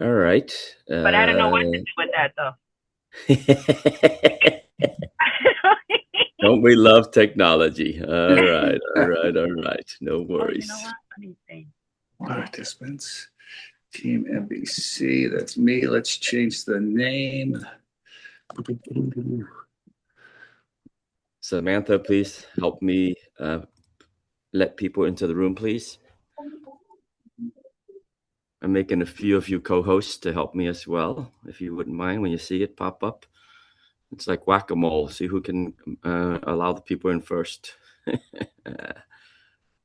All right. But I don't know what to do with that though. Don't we love technology? All right, all right, all right. No Oh, you know worries. what? Let me see. Participants, Team NBC. That's me. Let's change the name. Samantha, please help me let people into the room, please. I'm making a few of you co-hosts to help me as well, if you wouldn't mind when you see it pop up. It's like whack-a-mole. See who can allow the people in first. All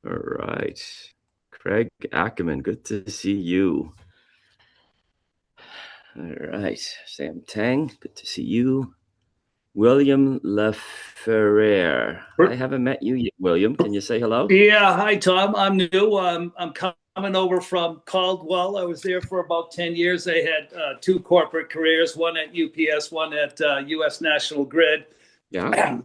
right. Craig Ackerman, good to see you. All right. Sam Tang, good to see you. William LaFerriere. I haven't met you yet, William. Can you say hello? Yeah, hi Tom. I'm new. I'm coming over from Caldwell. I was there for about 10 years. I had two corporate careers, one at UPS, one at US National Grid. Yeah.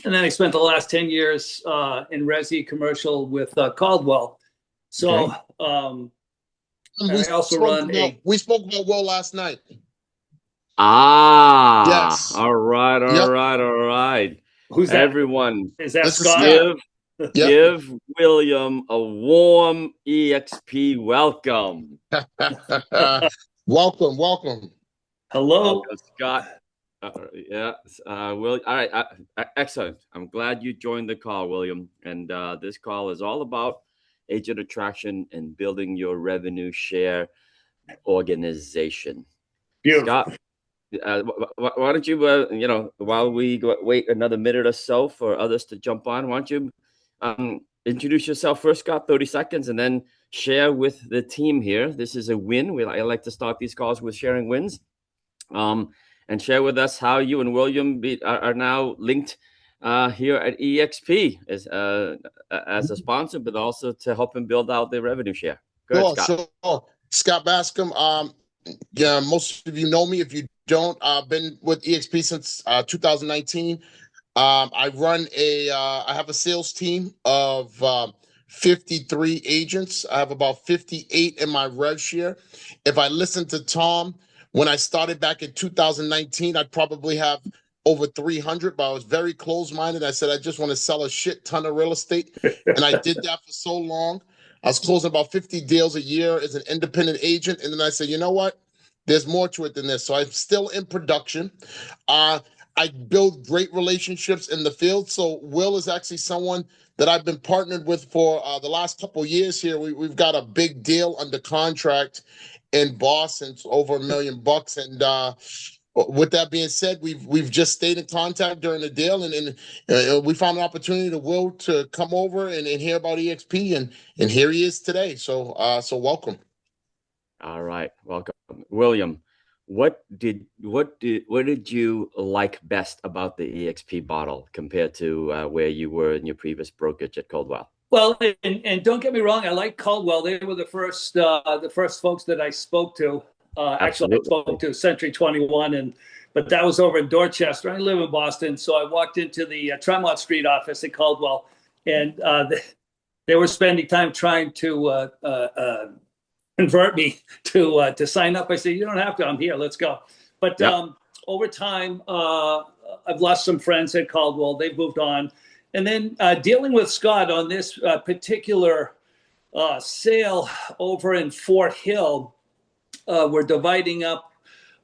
And then I spent the last 10 years in Resi commercial with Caldwell. Okay. So We I also spoke run about a, we spoke about Will last night. Ah, Yes. all right, all Yep. right, all right. who's that? Everyone, Is that This is Scott? Scott. give Yep. give William a warm EXP welcome. Welcome, welcome. Hello. Welcome, Scott. Yeah, Will. All right, excellent. I'm glad you joined the call, William. And this call is all about agent attraction and building your revenue share organization. Beautiful. Scott, why don't you, while we wait another minute or so for others to jump on, why don't you introduce yourself first, Scott, 30 seconds, and then share with the team here. This is a win. I like to start these calls with sharing wins. And share with us how you and William are now linked here at EXP as a sponsor, but also to help him build out the revenue share. Go ahead, Sure, Scott. sure. Scott Bascom. Yeah, most of you know me. If you don't, I've been with EXP since 2019. I have a sales team of 53 agents. I have about 58 in my rev share. If I listened to Tom when I started back in 2019, I'd probably have over 300, but I was very close-minded. I said, I just want to sell a shit ton of real estate. And I did that for so long. I was closing about 50 deals a year as an independent agent. And then I said, you know what? There's more to it than this. So I'm still in production. Uh, I build great relationships in the field. So Will is actually someone that I've been partnered with for the last couple of years here. We've got a big deal under contract in Boston. It's over $1 million. And with that being said, we've just stayed in contact during the deal, and we found an opportunity to Will to come over and hear about EXP, and here he is today. So welcome. All right, welcome, William. What did you like best about the EXP bottle compared to where you were in your previous brokerage at Coldwell? Well, and don't get me wrong, I like Caldwell. They were the first folks that I spoke to. Actually, I Absolutely. spoke to Century 21, but that was over in Dorchester. I live in Boston, so I walked into the Tremont Street office at Caldwell, and they were spending time trying to convert me to sign up. I said, "You don't have to. I'm here. Let's go." But Yep. over time, I've lost some friends at Caldwell. They've moved on, and then dealing with Scott on this particular sale over in Fort Hill, we're dividing up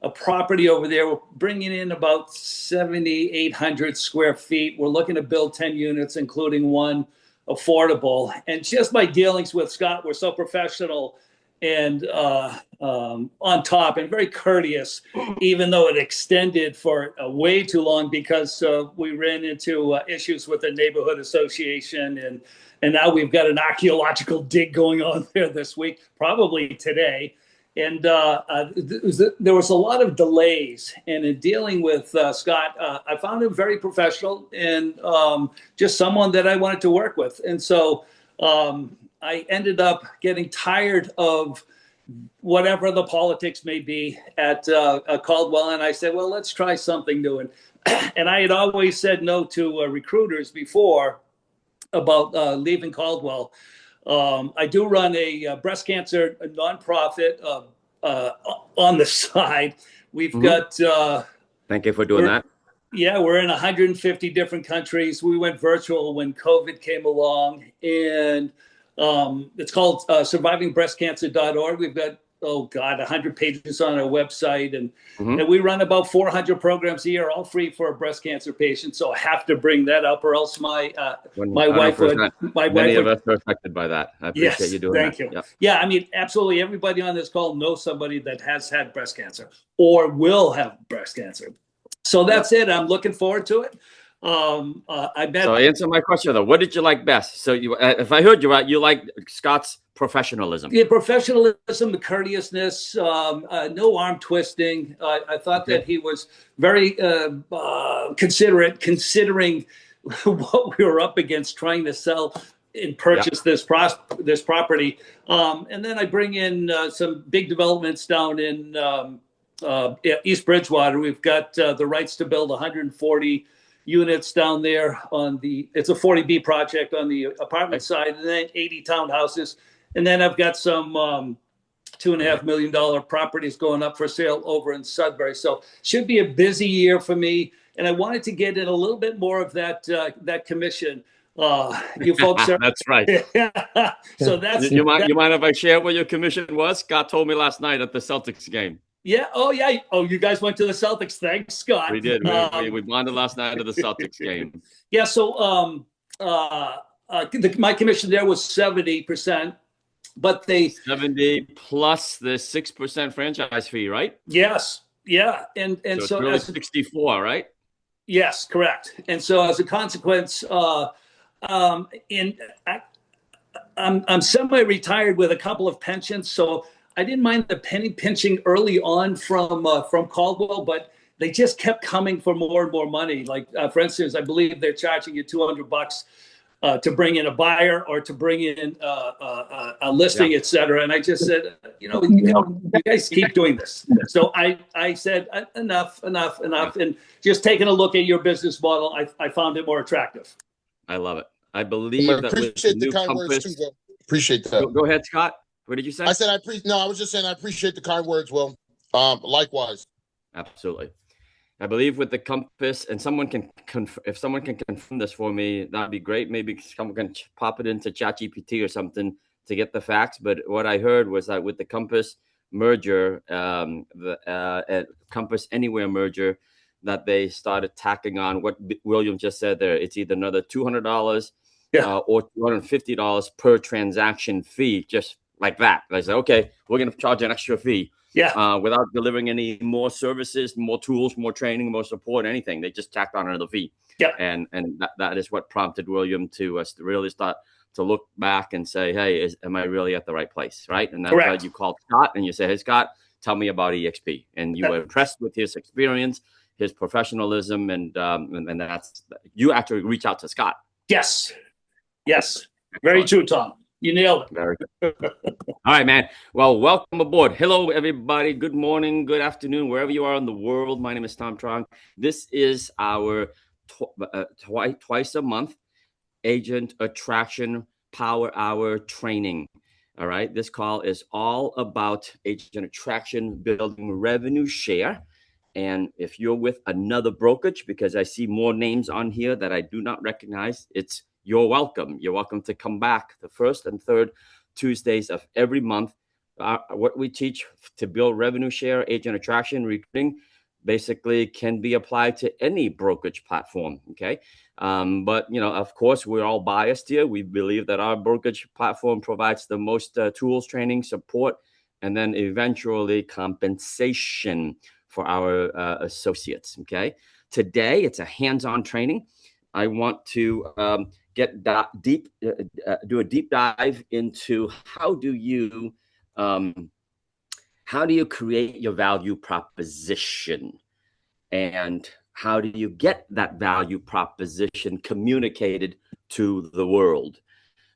a property over there. We're bringing in about 7,800 square feet. We're looking to build 10 units, including one affordable. And just my dealings with Scott were so professional and on top and very courteous, even though it extended for way too long because we ran into issues with the neighborhood association, and now we've got an archaeological dig going on there this week, probably today. And there was a lot of delays. And in dealing with Scott, I found him very professional and just someone that I wanted to work with. And so I ended up getting tired of whatever the politics may be at Caldwell. And I said, well, let's try something new. And I had always said no to recruiters before about leaving Caldwell. I do run a breast cancer nonprofit, on the side. We've got. Thank you for doing that. Yeah, we're in 150 different countries. We went virtual when COVID came along, and it's called survivingbreastcancer.org. We've got 100 pages on our website, and we run about 400 programs a year, all free for breast cancer patients. So I have to bring that up, or else my wife would. Many of us are affected by that. I appreciate you doing that. Thank you. Yep. Yeah, I mean, absolutely. Everybody on this call knows somebody that has had breast cancer or will have breast cancer. So that's it. I'm looking forward to it. I bet. So answer my question though. What did you like best? So you, if I heard you right, you like Scott's professionalism. Yeah, professionalism, the courteousness, no arm twisting. I thought that he was very considerate, considering what we were up against, trying to sell and purchase this property. And then I bring in some big developments down in East Bridgewater. We've got the rights to build 140 units down there it's a 40B project on the apartment side, and then 80 townhouses. And then I've got some $2.5 million properties going up for sale over in Sudbury. So should be a busy year for me. And I wanted to get in a little bit more of that commission. You folks are. That's right. So that's you mind if I share what your commission was? Scott told me last night at the Celtics game. Yeah. Oh, yeah. Oh, you guys went to the Celtics. Thanks, Scott. We did. We bonded last night at the Celtics game. Yeah. So my commission there was 70%, but 70 plus the 6% franchise fee, right? Yes. Yeah. And so it's really 64, right? Yes, correct. And so as a consequence, I'm semi-retired with a couple of pensions, so I didn't mind the penny pinching early on from Caldwell, but they just kept coming for more and more money. Like for instance, I believe they're charging you $200 to bring in a buyer or to bring in a listing, et cetera. And I just said, you guys keep doing this. So I said enough, and just taking a look at your business model, I found it more attractive. I love it. I believe that appreciate the kind words too, Will. Appreciate that. Go ahead, Scott. What did you say? I said I was just saying I appreciate the kind words, Will. Likewise. Absolutely. I believe with the compass, and someone can if someone can confirm this for me, that'd be great. Maybe someone can pop it into ChatGPT or something to get the facts. But what I heard was that with the Compass merger, the Compass Anywhere merger, that they started tacking on what William just said there. It's either another $200 or $250 per transaction fee, just like that. I said, okay, we're going to charge an extra fee. Without delivering any more services, more tools, more training, more support, anything. They just tacked on another fee. And that is what prompted William to really start to look back and say, hey, am I really at the right place, right? And that's why you called Scott and you say, hey, Scott, tell me about EXP. And you were impressed with his experience, his professionalism, and that's, you actually reach out to Scott. Yes. Very true, Tom. You nailed it. Very good. All right, man. Well, welcome aboard. Hello, everybody. Good morning, good afternoon, wherever you are in the world. My name is Tom Truong. This is our twice a month agent attraction power hour training. All right. This call is all about agent attraction, building revenue share. And if you're with another brokerage, because I see more names on here that I do not recognize, you're welcome. You're welcome to come back the first and third Tuesdays of every month. What we teach to build revenue share, agent attraction, recruiting, basically can be applied to any brokerage platform. Okay. But, of course, we're all biased here. We believe that our brokerage platform provides the most tools, training, support, and then eventually compensation for our associates. Okay. Today, it's a hands-on training. I want to do a deep dive into how do you create your value proposition, and how do you get that value proposition communicated to the world?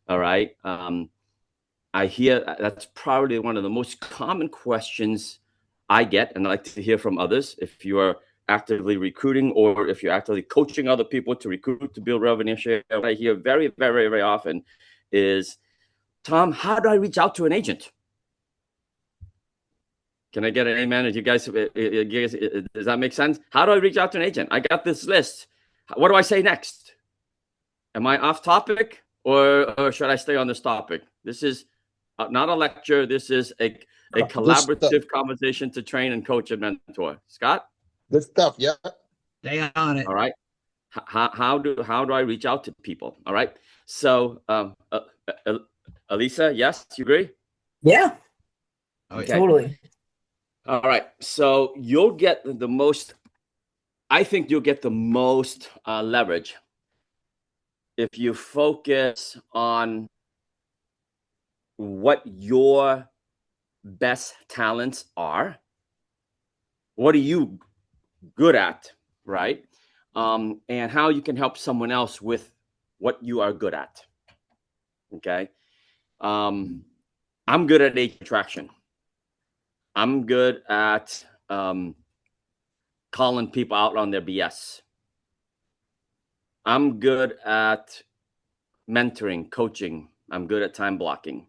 All right. I hear that's probably one of the most common questions I get, and I like to hear from others. If you are actively recruiting, or if you're actively coaching other people to recruit, to build revenue share, what I hear very, very, very often is, Tom, how do I reach out to an agent? Can I get an amen? Does that make sense? How do I reach out to an agent? I got this list. What do I say next? Am I off topic or should I stay on this topic? This is not a lecture. This is a collaborative conversation to train and coach and mentor. Scott? Good stuff. Yeah. Stay on it. All right. How do I reach out to people? All right. So, Elisa, yes, you agree? Yeah. Okay. Totally. All right. So you'll get the most. I think you'll get the most leverage if you focus on what your best talents are. What are you good at, right? And how you can help someone else with what you are good at. Okay. I'm good at agent attraction. I'm good at calling people out on their BS. I'm good at mentoring, coaching. I'm good at time blocking.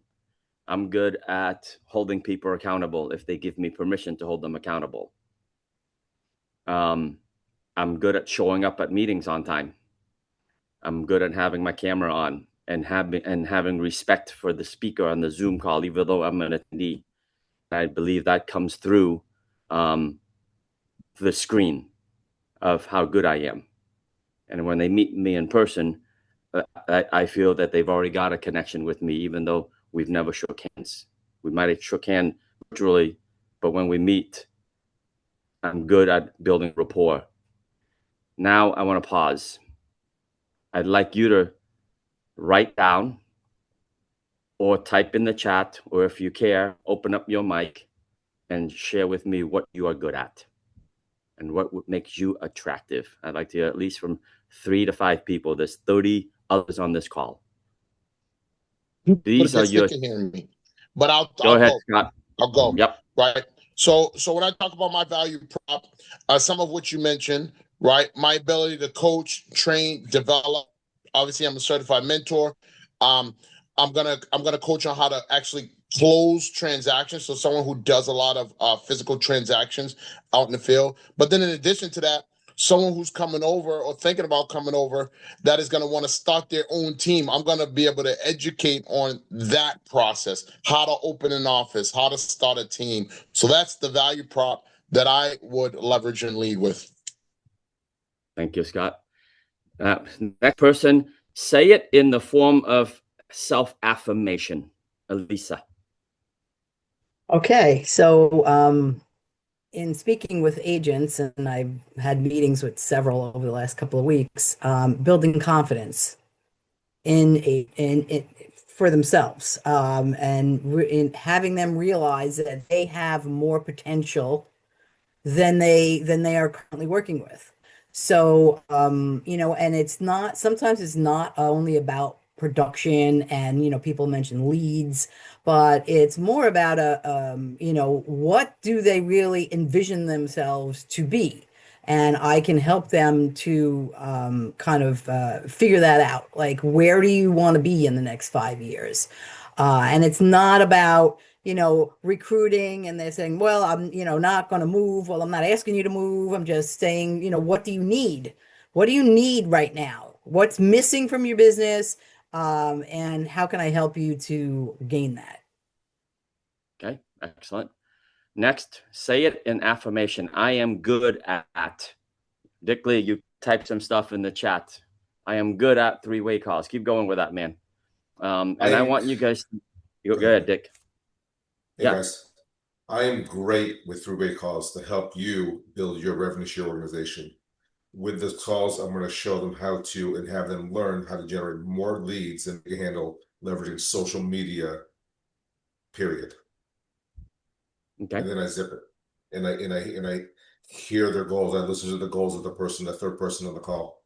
I'm good at holding people accountable if they give me permission to hold them accountable. I'm good at showing up at meetings on time. I'm good at having my camera on and having respect for the speaker on the Zoom call, even though I'm an attendee. I believe that comes through the screen of how good I am. And when they meet me in person, I feel that they've already got a connection with me, even though we've never shook hands. We might have shook hands virtually, but when we meet, I'm good at building rapport. Now I want to pause. I'd like you to write down or type in the chat, or if you care, open up your mic and share with me what you are good at and what makes you attractive. I'd like to hear at least from 3 to 5 people. There's 30 others on this call. These are your. Hearing me, but I'll Go ahead, go. Scott. I'll go. Yep. Right. So when I talk about my value prop, some of what you mentioned, right? My ability to coach, train, develop. Obviously, I'm a certified mentor. I'm gonna coach on how to actually close transactions. So someone who does a lot of physical transactions out in the field. But then in addition to that, someone who's coming over or thinking about coming over that is going to want to start their own team. I'm going to be able to educate on that process, how to open an office, how to start a team. So that's the value prop that I would leverage and lead with. Thank you, Scott. Next person, say it in the form of self-affirmation. Elisa. Okay. So, in speaking with agents, and I've had meetings with several over the last couple of weeks, building confidence in for themselves, and in having them realize that they have more potential than they are currently working with. So, and it's not, sometimes it's not only about production and, people mention leads, but it's more about what do they really envision themselves to be? And I can help them to kind of figure that out. Like, where do you want to be in the next 5 years? And it's not about, recruiting and they're saying, well, I'm, not going to move. Well, I'm not asking you to move. I'm just saying, what do you need? What do you need right now? What's missing from your business? And how can I help you to gain that? Okay, excellent. Next, say it in affirmation. I am good at. Dick Lee, you type some stuff in the chat. I am good at three-way calls. Keep going with that, man. And I want you guys to go ahead, Dick. Hey, guys. I am great with three-way calls to help you build your revenue share organization. With the calls, I'm going to show them how to and have them learn how to generate more leads and handle leveraging social media, period. Okay. And then I zip it. And I hear their goals. I listen to the goals of the third person on the call.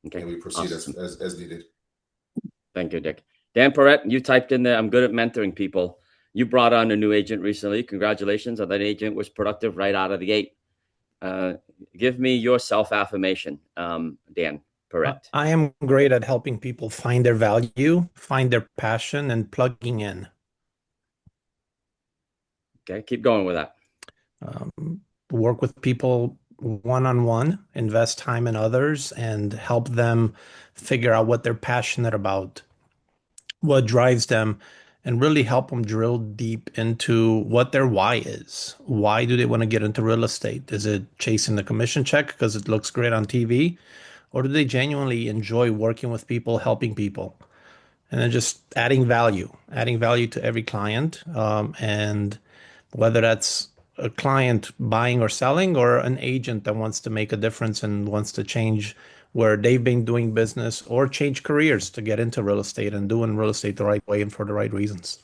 Okay. And we proceed awesome. as needed. Thank you, Dick. Dan Perrette, you typed in there, I'm good at mentoring people. You brought on a new agent recently. Congratulations. That agent was productive right out of the gate. Give me your self-affirmation, Dan Perrette. I am great at helping people find their value, find their passion, and plugging in. Okay, keep going with that. Work with people one-on-one, invest time in others, and help them figure out what they're passionate about, what drives them, and really help them drill deep into what their why is. Why do they want to get into real estate? Is it chasing the commission check because it looks great on TV? Or do they genuinely enjoy working with people, helping people? And then just adding value to every client. And whether that's a client buying or selling, or an agent that wants to make a difference and wants to change where they've been doing business or change careers to get into real estate and doing real estate the right way and for the right reasons.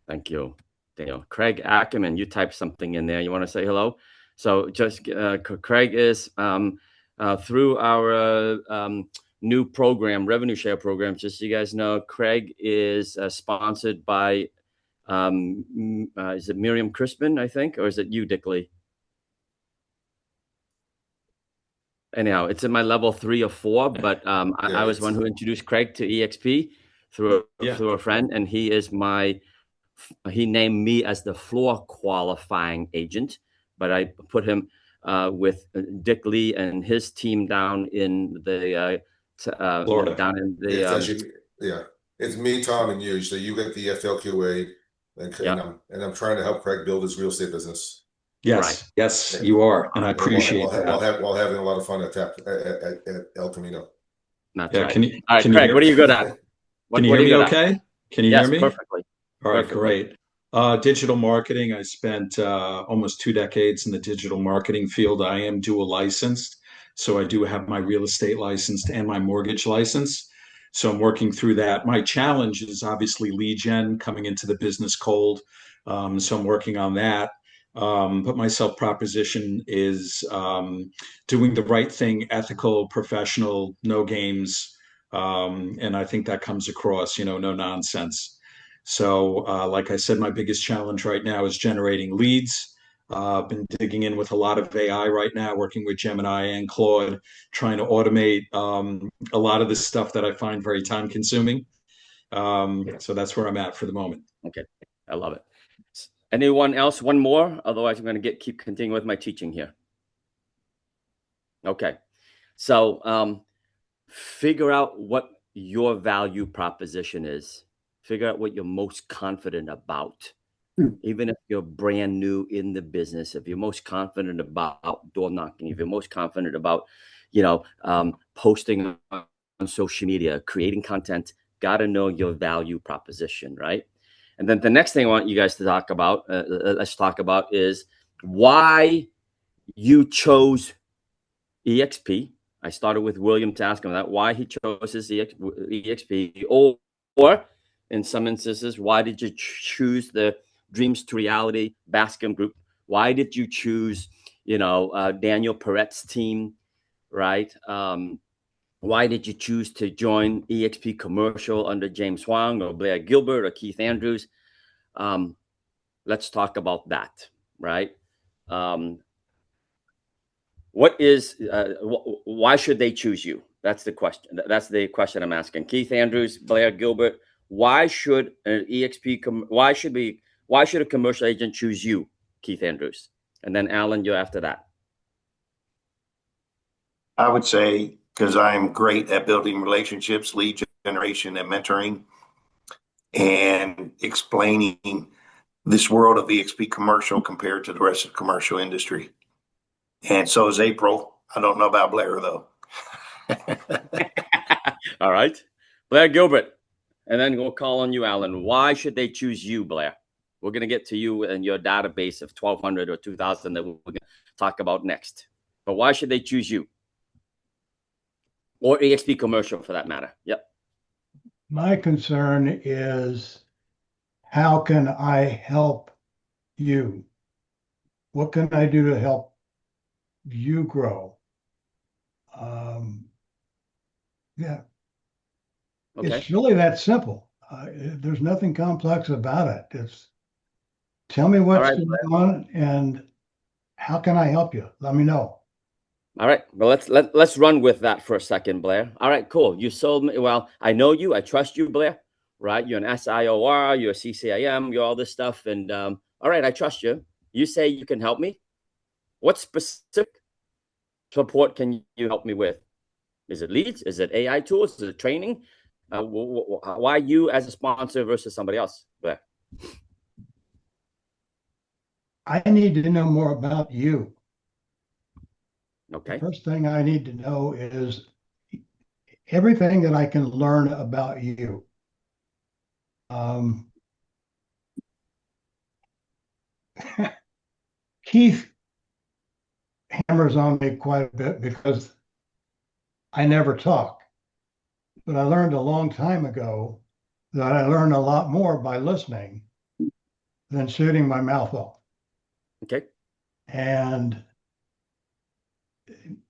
Thank you, Daniel. Craig Ackerman, you typed something in there. You want to say hello? So just Craig is through our new program, revenue share program. Just so you guys know, Craig is sponsored by, is it Miriam Crispin, I think, or is it you, Dick Lee? Anyhow, it's in my level 3 or 4, but I was one who introduced Craig to EXP through a friend, and he named me as the floor qualifying agent, but I put him with Dick Lee and his team down in the Florida. down in the it's me, Tom, and you. So you get the FLQA, and I'm trying to help Craig build his real estate business. Yes, right. Yes, you are, and I appreciate that. While having a lot of fun at El Camino. That's right. All right, Craig, what are you good at? Can you hear me okay? Can you hear me? Perfectly. All right, great. Digital marketing. I spent almost 2 decades in the digital marketing field. I am dual licensed, so I do have my real estate license and my mortgage license. So I'm working through that. My challenge is obviously lead gen, coming into the business cold. So I'm working on that. But my self proposition is doing the right thing, ethical, professional, no games. And I think that comes across, no nonsense. So, like I said, my biggest challenge right now is generating leads. I've been digging in with a lot of AI right now, working with Gemini and Claude, trying to automate a lot of this stuff that I find very time consuming. So that's where I'm at for the moment. Okay, I love it. Anyone else? One more? Otherwise, I'm going to keep continuing with my teaching here. Okay, so figure out what your value proposition is. Figure out what you're most confident about. Even if you're brand new in the business, if you're most confident about door knocking, if you're most confident about, posting on social media, creating content, got to know your value proposition, right? And then the next thing I want you guys to talk about, let's talk about, is why you chose EXP. I started with William to ask him that, why he chose his EXP, or in some instances, why did you choose the Dreams to Reality Bascom Group? Why did you choose, Daniel Peret's team, right? Why did you choose to join EXP Commercial under James Truong or Blair Gilbert or Keith Andrews? Let's talk about that, right? Why should they choose you? That's the question. That's the question I'm asking. Keith Andrews, Blair Gilbert, why should an EXP, why should a commercial agent choose you, Keith Andrews? And then Alan, you're after that. I would say because I'm great at building relationships, lead generation, and mentoring, and explaining this world of EXP commercial compared to the rest of the commercial industry. And so is April. I don't know about Blair, though. All right. Blair Gilbert. And then we'll call on you, Alan. Why should they choose you, Blair? We're going to get to you and your database of 1,200 or 2,000 that we're going to talk about next. But why should they choose you? Or EXP Commercial, for that matter. Yep. My concern is, how can I help you? What can I do to help you grow? Yeah. Okay. It's really that simple. There's nothing complex about it. It's tell me what's going on and how can I help you? Let me know. All right. Well, let's run with that for a second, Blair. All right, cool. You sold me. Well, I know you. I trust you, Blair. Right? You're an SIOR. You're a CCIM. You're all this stuff. And all right, I trust you. you say you can help me. What specific support can you help me with? Is it leads? Is it AI tools? Is it training? Why you as a sponsor versus somebody else? Blair? I need to know more about you. Okay. The first thing I need to know is everything that I can learn about you. Keith hammers on me quite a bit because I never talk. But I learned a long time ago that I learn a lot more by listening than shooting my mouth off. Okay. And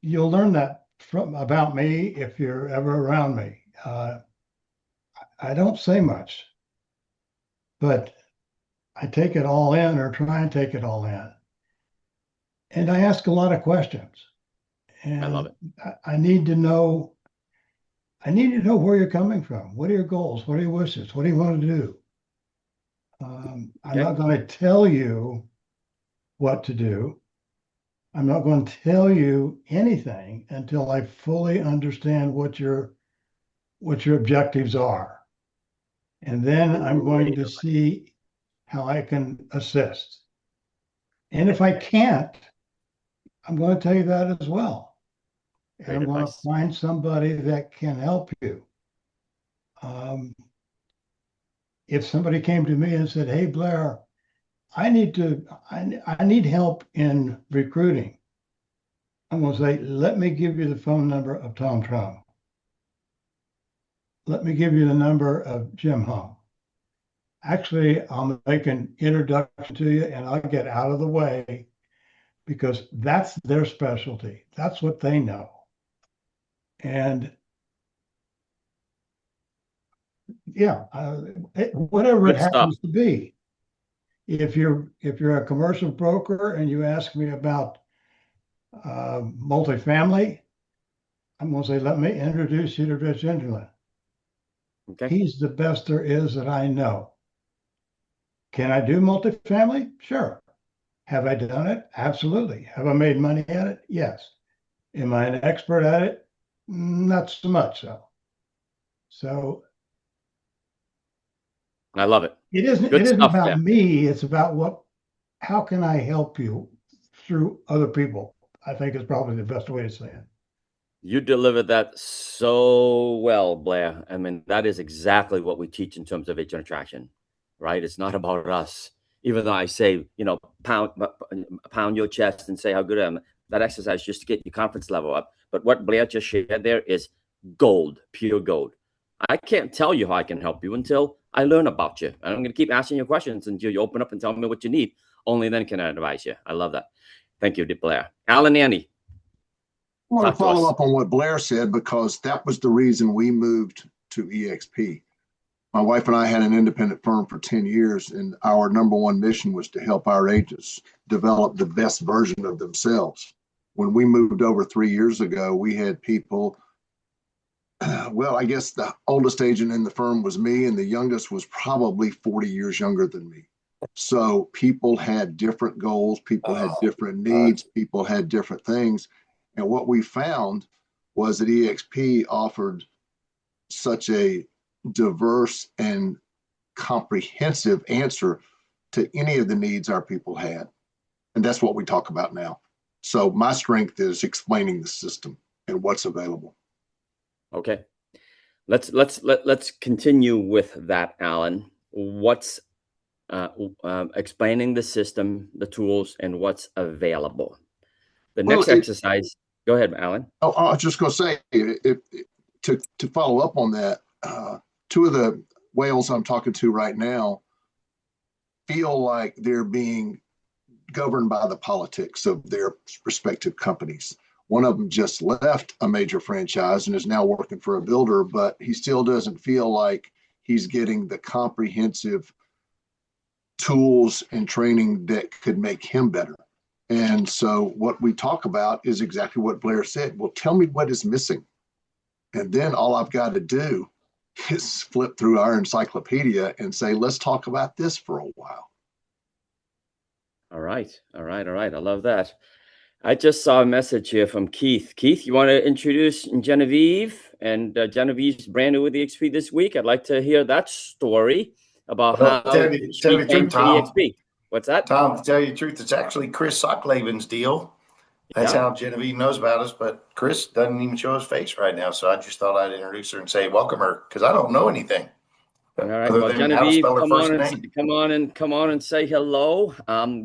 you'll learn that from about me if you're ever around me. I don't say much, but I take it all in or try and take it all in. And I ask a lot of questions. And I love it. I need to know where you're coming from. What are your goals? What are your wishes? What do you want to do? I'm not going to tell you what to do. I'm not going to tell you anything until I fully understand what your objectives are. And then I'm going to see how I can assist. And if I can't, I'm going to tell you that as well. And I'm going to find somebody that can help you. If somebody came to me and said, "Hey, Blair, I need help in recruiting," I'm going to say, "Let me give you the phone number of Tom Truong. Let me give you the number of Jim Hung. Actually, I'll make an introduction to you and I'll get out of the way because that's their specialty. That's what they know." And yeah, whatever it happens to be. If you're a commercial broker and you ask me about multifamily, I'm going to say, "Let me introduce you to Rich Enderlin. Okay. He's the best there is that I know." Can I do multifamily? Sure. Have I done it? Absolutely. Have I made money at it? Yes. Am I an expert at it? Not so much so. So I love it. It isn't about me. It's about how can I help you through other people? I think is probably the best way to say it. You delivered that so well, Blair. I mean, that is exactly what we teach in terms of agent attraction, right? It's not about us. Even though I say, pound your chest and say how good I am, that exercise just to get your confidence level up. But what Blair just shared there is gold, pure gold. I can't tell you how I can help you until I learn about you. And I'm going to keep asking you questions until you open up and tell me what you need. Only then can I advise you. I love that. Thank you, Blair. Alan Andy. I want to follow up on what Blair said because that was the reason we moved to EXP. My wife and I had an independent firm for 10 years, and our number one mission was to help our agents develop the best version of themselves. When we moved over 3 years ago, we had people, well, I guess the oldest agent in the firm was me, and the youngest was probably 40 years younger than me. So people had different goals, people had different needs, people had different things. And what we found was that EXP offered such a diverse and comprehensive answer to any of the needs our people had. And that's what we talk about now. So my strength is explaining the system and what's available. Okay. Let's continue with that, Alan. What's explaining the system, the tools, and what's available. The next exercise. Go ahead, Alan. I was just going to say, to follow up on that, two of the whales I'm talking to right now feel like they're being governed by the politics of their respective companies. One of them just left a major franchise and is now working for a builder, but he still doesn't feel like he's getting the comprehensive tools and training that could make him better. And so what we talk about is exactly what Blair said. Well, tell me what is missing. And then all I've got to do is flip through our encyclopedia and say, let's talk about this for a while. All right. All right. All right. I love that. I just saw a message here from Keith. Keith, you want to introduce Genevieve? And Genevieve's brand new with EXP this week. I'd like to hear that story about how tell she you the came truth, to Tom. EXP. What's that? Tom, to tell you the truth, it's actually Chris Socklaven's deal. That's how Genevieve knows about us, but Chris doesn't even show his face right now. So I just thought I'd introduce her and say, welcome her, because I don't know anything. All right. Other Well, than how to Genevieve, spell her come first on name. and come on and say hello.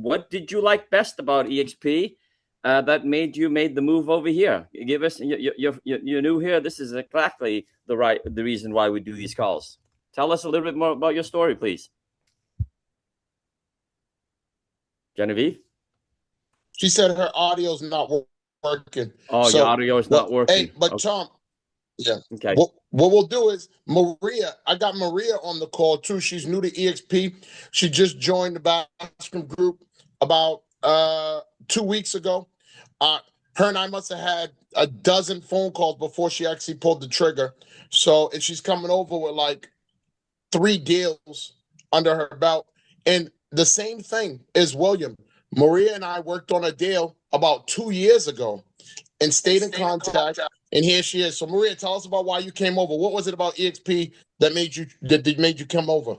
What did you like best about EXP that made the move over here? Give us you're new here. This is exactly the reason why we do these calls. Tell us a little bit more about your story, please. Genevieve? She said her audio's not working. Oh, your audio is not working. Hey, but okay. Tom, yeah. Okay. What we'll do is Maria. I got Maria on the call too. She's new to EXP. She just joined the bathroom group about 2 weeks ago. Her and I must have had a dozen phone calls before she actually pulled the trigger. So, and she's coming over with like 3 deals under her belt. And the same thing is William. Maria and I worked on a deal about 2 years ago and stayed in contact. And here she is. So Maria, tell us about why you came over. What was it about EXP that made you come over?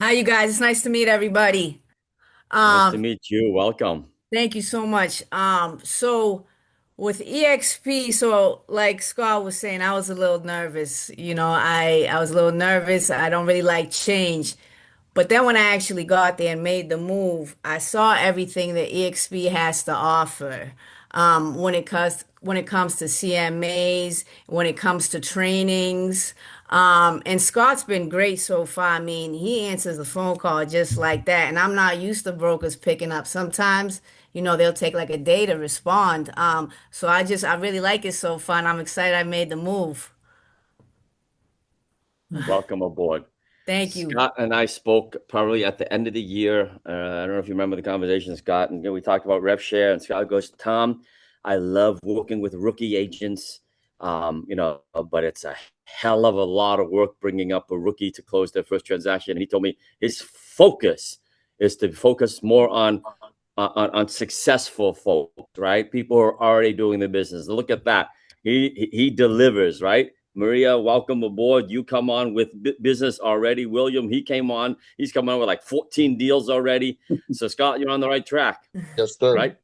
Hi, you guys. It's nice to meet everybody. Nice to meet you. Welcome. Thank you so much. So with EXP, so like Scott was saying, I was a little nervous. I was a little nervous. I don't really like change. But then when I actually got there and made the move, I saw everything that EXP has to offer. When it comes to CMAs, when it comes to trainings. And Scott's been great so far. I mean, he answers the phone call just like that. And I'm not used to brokers picking up. Sometimes, they'll take like a day to respond. So I really like it so far, and I'm excited I made the move. Welcome aboard. Thank you. Scott and I spoke probably at the end of the year. I don't know if you remember the conversation, Scott, and we talked about rev share. And Scott goes, "Tom, I love working with rookie agents, but it's a hell of a lot of work bringing up a rookie to close their first transaction." And he told me his focus is to focus more on successful folks, right? People who are already doing the business. Look at that. He delivers, right? Maria, welcome aboard. You come on with business already. William, he's coming on with like 14 deals already. So Scott, you're on the right track. Yes, sir. Right?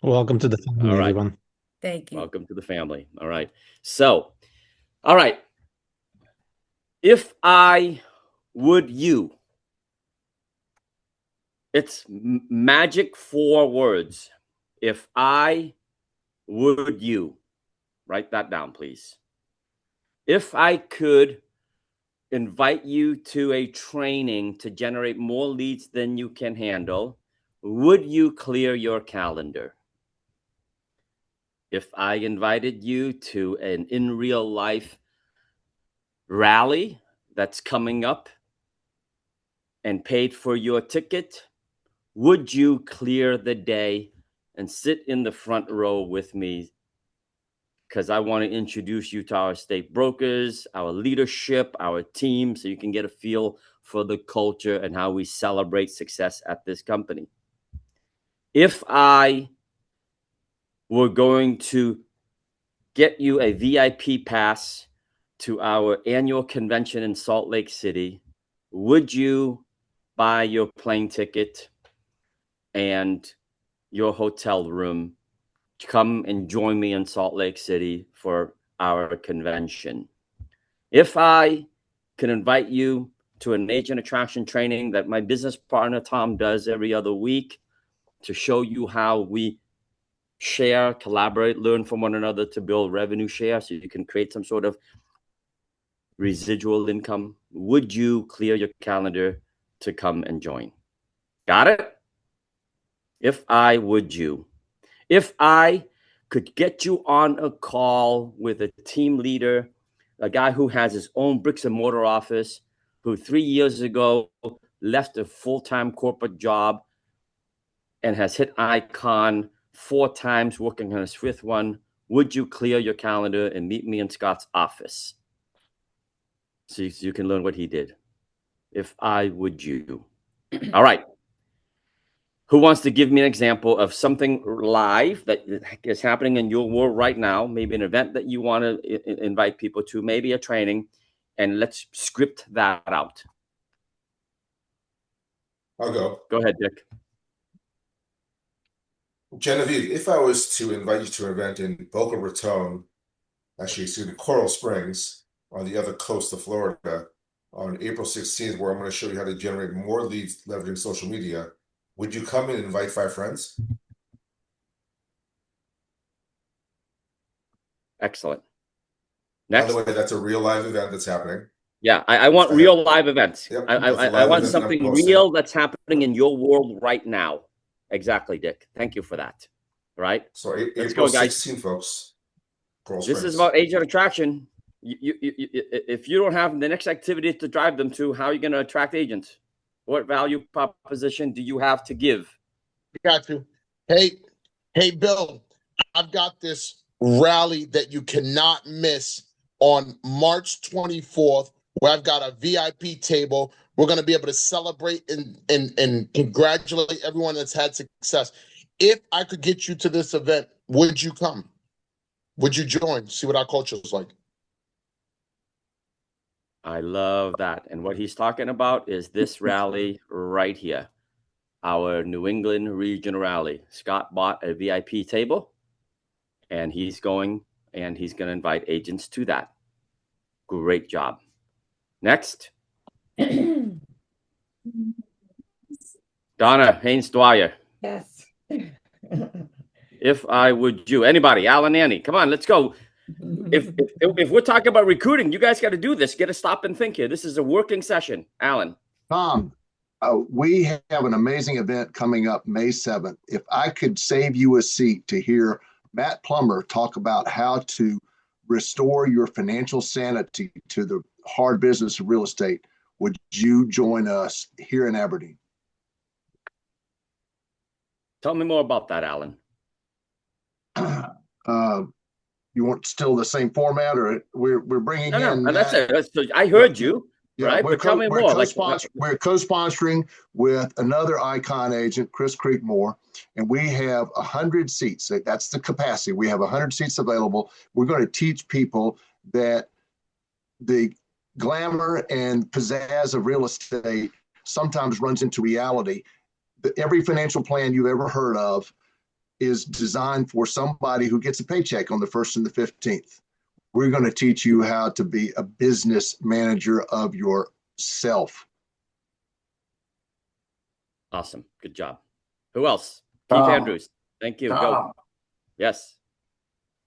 Welcome to the family, everyone. Thank you. Welcome to the family. All right. So, all right. If I would you, it's magic 4 words. If I would you, write that down, please. If I could invite you to a training to generate more leads than you can handle, would you clear your calendar? If I invited you to an in real life rally that's coming up and paid for your ticket, would you clear the day and sit in the front row with me? Because I want to introduce you to our state brokers, our leadership, our team, so you can get a feel for the culture and how we celebrate success at this company. If I were going to get you a VIP pass to our annual convention in Salt Lake City, would you buy your plane ticket and your hotel room to come and join me in Salt Lake City for our convention? If I can invite you to an agent attraction training that my business partner Tom does every other week to show you how we share, collaborate, learn from one another to build revenue share so you can create some sort of residual income, would you clear your calendar to come and join? Got it? If I would you. If I could get you on a call with a team leader, a guy who has his own bricks and mortar office, who 3 years ago left a full-time corporate job and has hit Icon 4 times working on his 5th one, would you clear your calendar and meet me in Scott's office so you can learn what he did? If I would you. All right. Who wants to give me an example of something live that is happening in your world right now? Maybe an event that you want to invite people to, maybe a training, and let's script that out. I'll go. Go ahead, Dick. Genevieve, if I was to invite you to an event in Boca Raton, actually, excuse me, Coral Springs, on the other coast of Florida, on April 16th, where I'm going to show you how to generate more leads leveraging social media, would you come in and invite 5 friends? Excellent. Next. By the way, that's a real live event that's happening. Yeah, I want real live events. Yep, I want something real that's happening in your world right now. Exactly, Dick. Thank you for that. All right. So let's April go, guys. 16th, folks. This is about agent attraction. If you don't have the next activity to drive them to, how are you going to attract agents? What value proposition do you have to give? Got you. Hey, Bill, I've got this rally that you cannot miss on March 24th, where I've got a VIP table. We're going to be able to celebrate and congratulate everyone that's had success. If I could get you to this event, would you come? Would you join? See what our culture is like. I love that. And what he's talking about is this rally right here, our New England regional rally. Scott bought a VIP table, and he's going to invite agents to that. Great job. Next. Donna Haynes Dwyer. Yes. If I would you, anybody, Alan, Annie, come on, let's go. If we're talking about recruiting, you guys got to do this. Get to stop and think here. This is a working session. Alan. Tom, we have an amazing event coming up May 7th. If I could save you a seat to hear Matt Plummer talk about how to restore your financial sanity to the hard business of real estate, would you join us here in Aberdeen? Tell me more about that, Alan. You want still the same format, or we're bringing in? No, that's it. I heard you. Yeah, right? But tell me more. We're co-sponsoring with another icon agent, Chris Creekmore, and we have 100 seats. That's the capacity. We have 100 seats available. We're going to teach people that the glamour and pizzazz of real estate sometimes runs into reality. Every financial plan you've ever heard of is designed for somebody who gets a paycheck on the 1st and the 15th. We're going to teach you how to be a business manager of yourself. Awesome. Good job. Who else? Keith Andrews. Thank you. Go. Yes.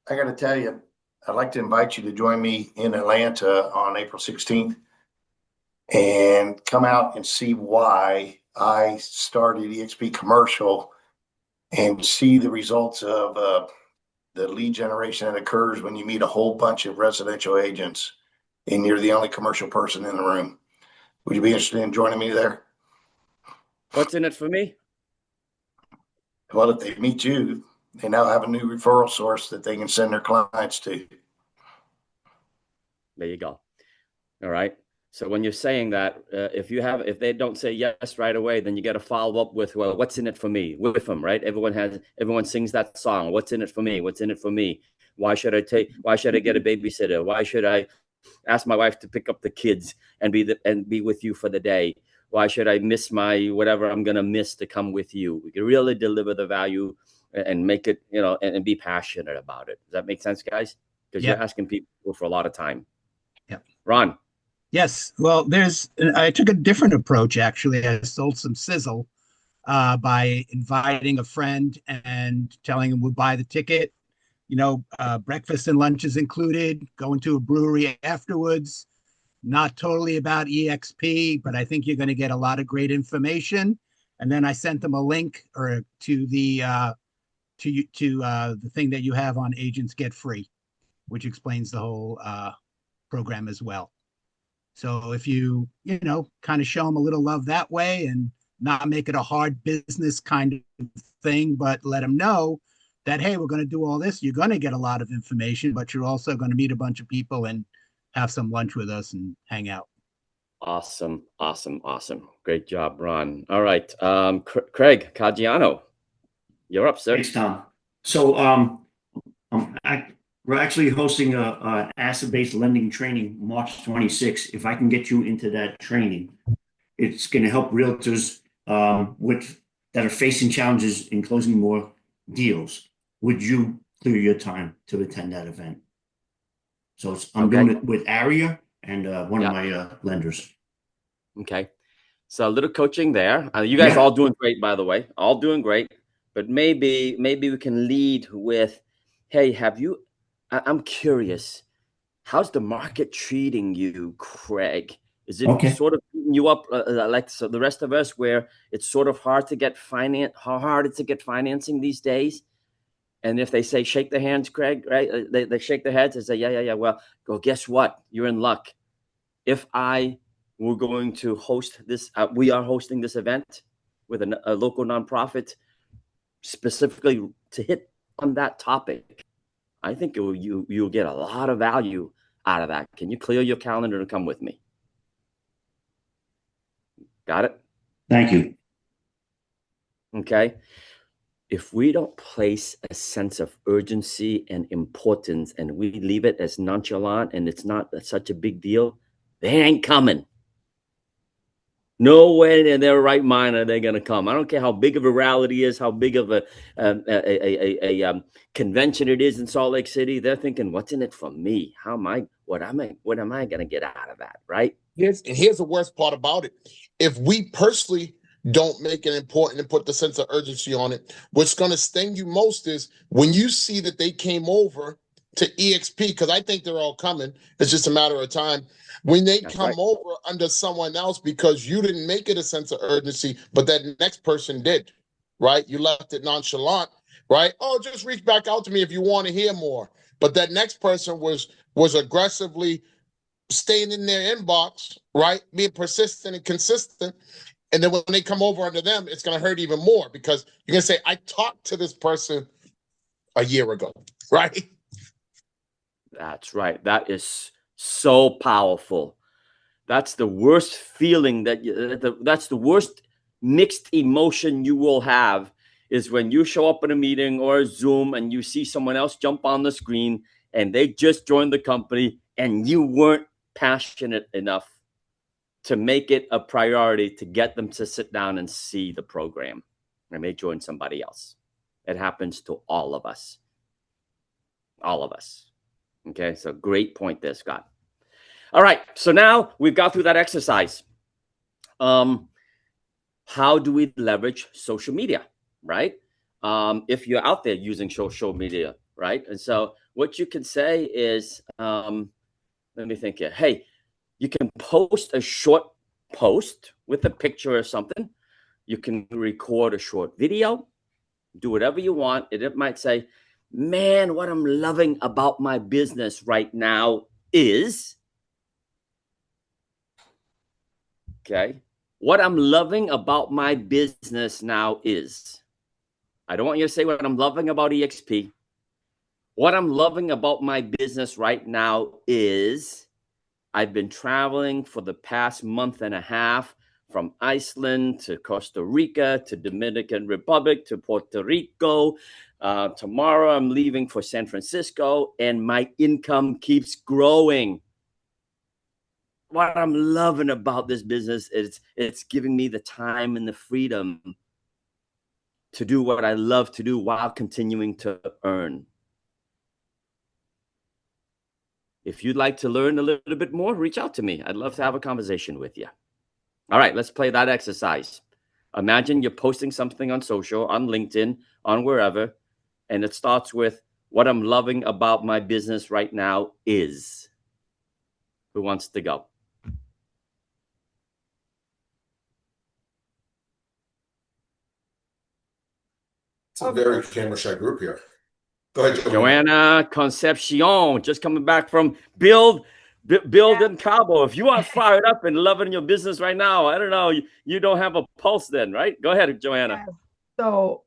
I got to tell you, I'd like to invite you to join me in Atlanta on April 16th and come out and see why I started eXp Commercial and see the results of the lead generation that occurs when you meet a whole bunch of residential agents and you're the only commercial person in the room. Would you be interested in joining me there? What's in it for me? Well, if they meet you, they now have a new referral source that they can send their clients to. There you go. All right. So when you're saying that, if they don't say yes right away, then you got to follow up with, well, what's in it for me with them, right? Everyone sings that song. What's in it for me? What's in it for me? Why should I get a babysitter? Why should I ask my wife to pick up the kids and be with you for the day? Why should I miss my whatever I'm going to miss to come with you? We can really deliver the value and make it, and be passionate about it. Does that make sense, guys? Because you're asking people for a lot of time. Yeah. Ron. Yes. Well, I took a different approach, actually. I sold some sizzle by inviting a friend and telling him we'll buy the ticket. Breakfast and lunch is included, going to a brewery afterwards. Not totally about EXP, but I think you're going to get a lot of great information. And then I sent them a link to the thing that you have on Agents Get Free, which explains the whole program as well. So if you kind of show them a little love that way and not make it a hard business kind of thing, but let them know that, hey, we're going to do all this. You're going to get a lot of information, but you're also going to meet a bunch of people and have some lunch with us and hang out. Awesome. Great job, Ron. All right. Craig Caggiano, you're up, sir. Thanks, Tom. So we're actually hosting a asset-based lending training March 26th. If I can get you into that training, it's going to help realtors with that are facing challenges in closing more deals. Would you clear your time to attend that event? So I'm doing it with Aria and one of my lenders. Okay. So a little coaching there. You guys all doing great, by the way. All doing great. But maybe we can lead with, hey, I'm curious. How's the market treating you, Craig? Is it sort of beating you up like so the rest of us, where it's sort of hard to get financing these days? And if they say shake their hands, Craig, right? They shake their heads and say, yeah. Well, guess what? You're in luck. If we're going to host this, we are hosting this event with a local nonprofit specifically to hit on that topic. I think you'll get a lot of value out of that. Can you clear your calendar to come with me? Got it? Thank you. Okay. If we don't place a sense of urgency and importance and we leave it as nonchalant and it's not such a big deal, they ain't coming. No way in their right mind are they going to come. I don't care how big of a rally is, how big of a convention it is in Salt Lake City. They're thinking, what's in it for me? What am I going to get out of that? Right. Here's the worst part about it. If we personally don't make it important and put the sense of urgency on it, what's going to sting you most is when you see that they came over to EXP, because I think they're all coming. It's just a matter of time. When they come over under someone else because you didn't make it a sense of urgency, but that next person did, right? You left it nonchalant, right? Oh, just reach back out to me if you want to hear more. But that next person was aggressively staying in their inbox, right? Being persistent and consistent. And then when they come over under them, it's going to hurt even more because you're going to say, I talked to this person a year ago, right? That's right. That is so powerful. That's the worst feeling that's the worst mixed emotion you will have is when you show up in a meeting or a Zoom and you see someone else jump on the screen and they just joined the company and you weren't passionate enough to make it a priority to get them to sit down and see the program, and they join somebody else. It happens to all of us. All of us. Okay, so great point there, Scott. All right, so now we've got through that exercise. How do we leverage social media, right? If you're out there using social media, right? And so what you can say is, let me think here. Hey, you can post a short post with a picture or something. You can record a short video, do whatever you want. It might say, man, what I'm loving about my business right now is, okay, what I'm loving about my business now is, I don't want you to say what I'm loving about EXP. What I'm loving about my business right now is I've been traveling for the past month and a half from Iceland to Costa Rica to Dominican Republic to Puerto Rico. Tomorrow I'm leaving for San Francisco and my income keeps growing. What I'm loving about this business is it's giving me the time and the freedom to do what I love to do while continuing to earn. If you'd like to learn a little bit more, reach out to me. I'd love to have a conversation with you. All right, let's play that exercise. Imagine you're posting something on social, on LinkedIn, on wherever, and it starts with, what I'm loving about my business right now is. Who wants to go? It's a very camera shy group here. Go ahead, Joanna Concepcion, just coming back from Build in Cabo. If you are fired up and loving your business right now, I don't know, you don't have a pulse then, right? Go ahead, Joanna. Yes. So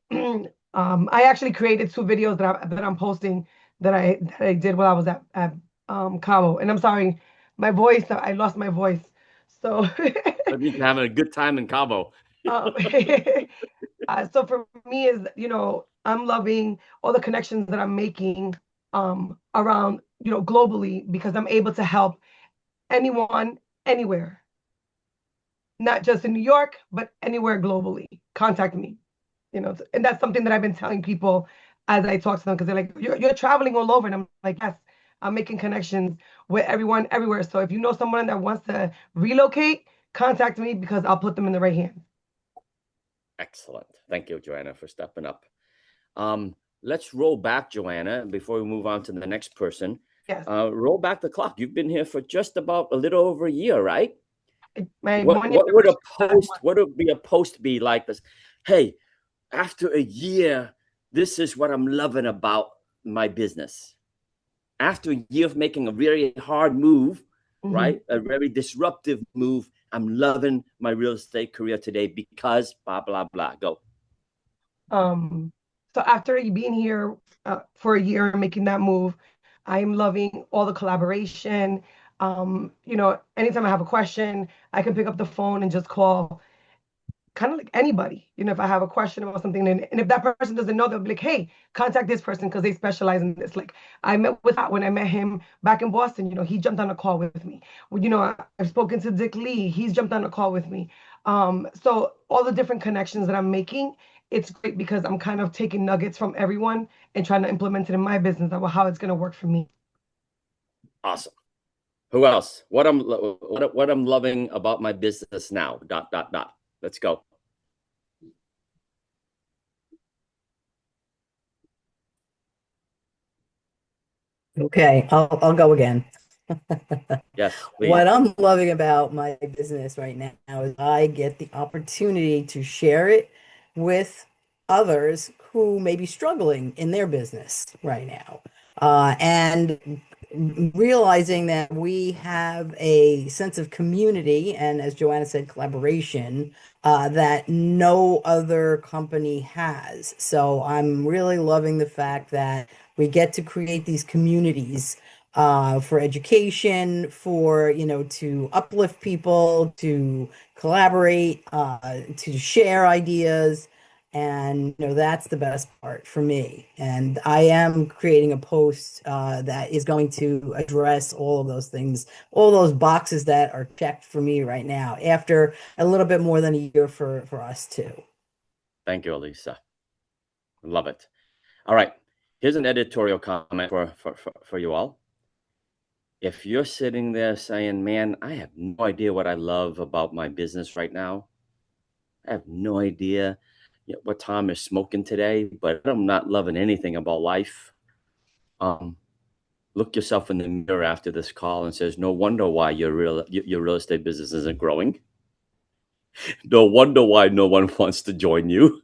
I actually created 2 videos that I'm posting that I did while I was at Cabo. And I'm sorry, my voice, I lost my voice. So that means having a good time in Cabo. um, so for me is, I'm loving all the connections that I'm making around, globally, because I'm able to help anyone, anywhere, not just in New York, but anywhere globally. Contact me, and that's something that I've been telling people as I talk to them, because they're like, you're traveling all over. And I'm like, yes, I'm making connections with everyone everywhere. So if you know someone that wants to relocate, contact me because I'll put them in the right hands. Excellent. Thank you, Joanna, for stepping up. Let's roll back, Joanna, before we move on to the next person. Yes. Roll back the clock. You've been here for just about a little over a year, right? What would be a post be like this? Hey, after a year, this is what I'm loving about my business. After a year of making a very hard move, right? A very disruptive move, I'm loving my real estate career today because blah, blah, blah. Go. So after being here for a year and making that move, I'm loving all the collaboration. Anytime I have a question, I can pick up the phone and just call kind of like anybody, if I have a question about something, and if that person doesn't know, they'll be like, hey, contact this person because they specialize in this. Like I met with when I met him back in Boston, he jumped on a call with me. Well, I've spoken to Dick Lee, he's jumped on a call with me. So all the different connections that I'm making, it's great because I'm kind of taking nuggets from everyone and trying to implement it in my business about how it's going to work for me. Awesome. Who else? What I'm loving about my business now. ... Let's go. Okay, I'll go again. Yes, please. What I'm loving about my business right now is I get the opportunity to share it with others who may be struggling in their business right now. And realizing that we have a sense of community and, as Joanna said, collaboration that no other company has. So I'm really loving the fact that we get to create these communities for education, for, to uplift people, to collaborate, to share ideas. And, that's the best part for me. And I am creating a post that is going to address all of those things, all those boxes that are checked for me right now, after a little bit more than a year for us too. Thank you, Elisa. Love it. All right. Here's an editorial comment for you all. If you're sitting there saying, man, I have no idea what I love about my business right now. I have no idea what Tom is smoking today, but I'm not loving anything about life. Look yourself in the mirror after this call and says, no wonder why your real estate business isn't growing. No wonder why no one wants to join you.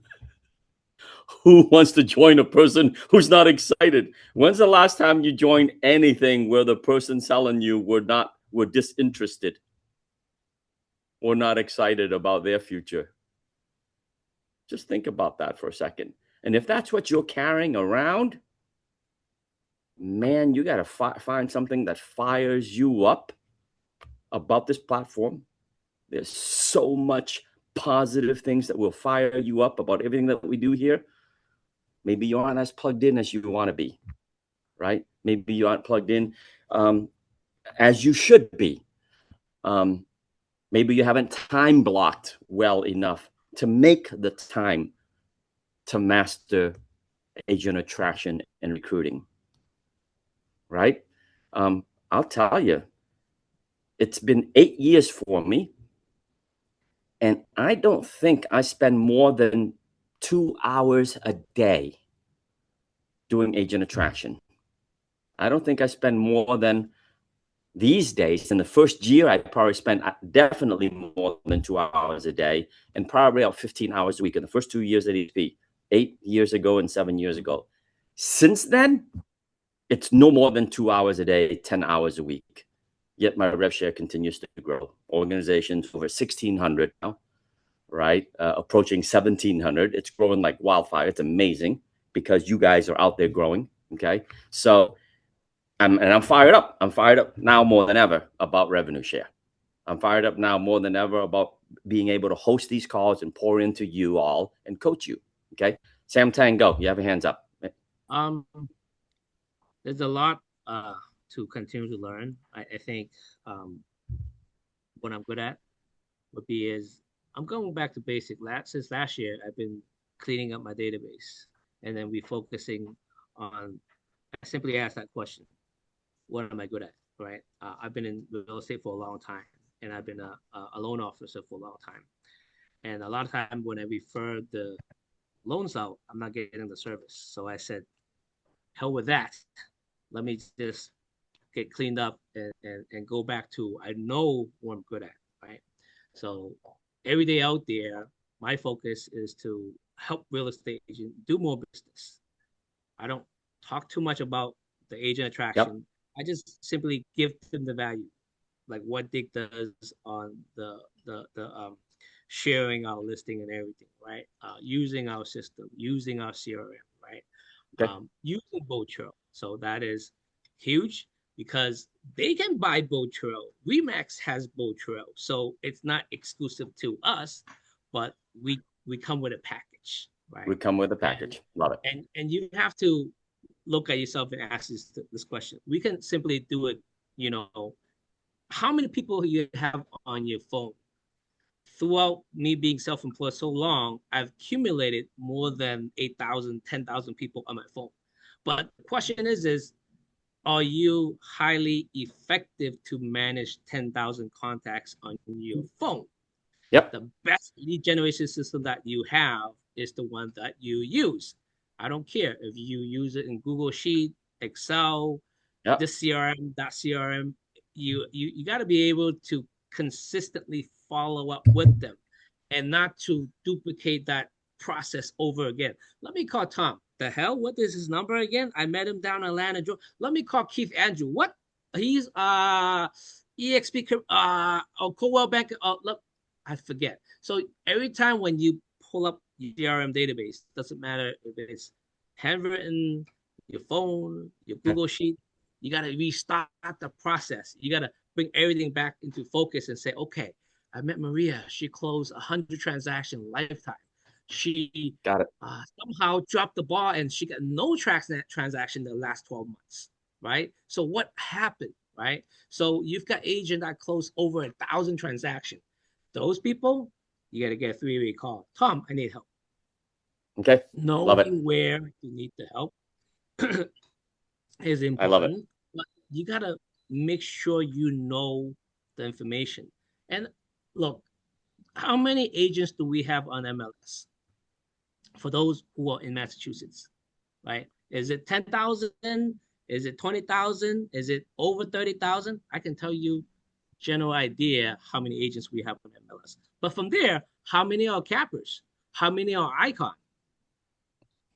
Who wants to join a person who's not excited? When's the last time you joined anything where the person selling you were disinterested or not excited about their future? Just think about that for a second. And if that's what you're carrying around, man, you got to find something that fires you up about this platform. There's so much positive things that will fire you up about everything that we do here. Maybe you aren't as plugged in as you want to be, right? Maybe you aren't plugged in as you should be. Maybe you haven't time blocked well enough to make the time to master agent attraction and recruiting, right? I'll tell you, it's been 8 years for me, and I don't think I spend more than 2 hours a day doing agent attraction. I don't think I spend more than, these days, in the first year, I probably spent definitely more than 2 hours a day, and probably about 15 hours a week in the first 2 years at EXP, 8 years ago and 7 years ago. Since then, it's no more than 2 hours a day, 10 hours a week. Yet my rev share continues to grow. Organizations over 1,600 now, right? Approaching 1,700. It's growing like wildfire. It's amazing because you guys are out there growing. Okay. So I'm fired up. I'm fired up now more than ever about revenue share. I'm fired up now more than ever about being able to host these calls and pour into you all and coach you. Okay. Sam Tang, go. You have your hands up. There's a lot to continue to learn. I think what I'm good at would be is I'm going back to basic. Since last year, I've been cleaning up my database and then refocusing on. I simply ask that question: what am I good at? Right? I've been in real estate for a long time, and I've been a loan officer for a long time. And a lot of time when I refer the loans out, I'm not getting the service. So I said, hell with that. Let me just get cleaned up and go back to I know what I'm good at, right? So every day out there, my focus is to help real estate agents do more business. I don't talk too much about the agent attraction. Yep. I just simply give them the value, like what Dick does on the sharing our listing and everything, right? Using our system, using our CRM, right? Okay. Using Botro. So that is huge because they can buy Botro. Remax has Botro, so it's not exclusive to us, but we come with a package, right? We come with a package. Love it. And you have to look at yourself and ask this question. We can simply do it, how many people you have on your phone? Throughout me being self-employed so long, I've accumulated more than 8,000, 10,000 people on my phone. But the question is, are you highly effective to manage 10,000 contacts on your phone? Yep. The best lead generation system that you have is the one that you use. I don't care if you use it in Google Sheet, Excel, yep. This CRM, that CRM. You got to be able to consistently follow up with them and not to duplicate that process over again. Let me call Tom. The hell? What is his number again? I met him down in Atlanta. Let me call Keith Andrew. What? He's EXP Coldwell Bank. Look, I forget. So every time when you pull up your CRM database, doesn't matter if it's handwritten, your phone, your Google Sheet, you got to restart the process. You got to bring everything back into focus and say, okay, I met Maria. She closed 100 transactions lifetime. She got it. Somehow dropped the ball and she got no transaction the last 12 months, right? So what happened, right? So you've got agent that closed over 1,000 transactions. Those people, you got to get a 3-way call. Tom, I need help. Okay. Knowing where you need the help is important. I love it. But you got to make sure you know the information. And look, how many agents do we have on MLS? For those who are in Massachusetts, right? Is it 10,000? Is it 20,000? Is it over 30,000? I can tell you general idea how many agents we have on MLS. But from there, how many are cappers? How many are icon?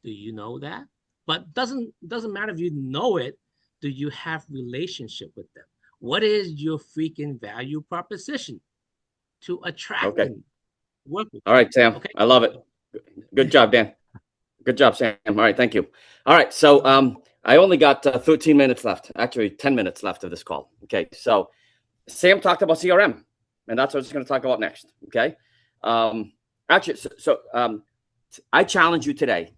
Do you know that? But doesn't matter if you know it. Do you have relationship with them? What is your freaking value proposition to attract them? All right, Sam. Okay. I love it. Good job, Dan. Good job, Sam. All right, thank you. All right, so I only got 13 minutes left. Actually, 10 minutes left of this call. Okay, so Sam talked about CRM, and that's what I was going to talk about next. Okay, actually, I challenge you today.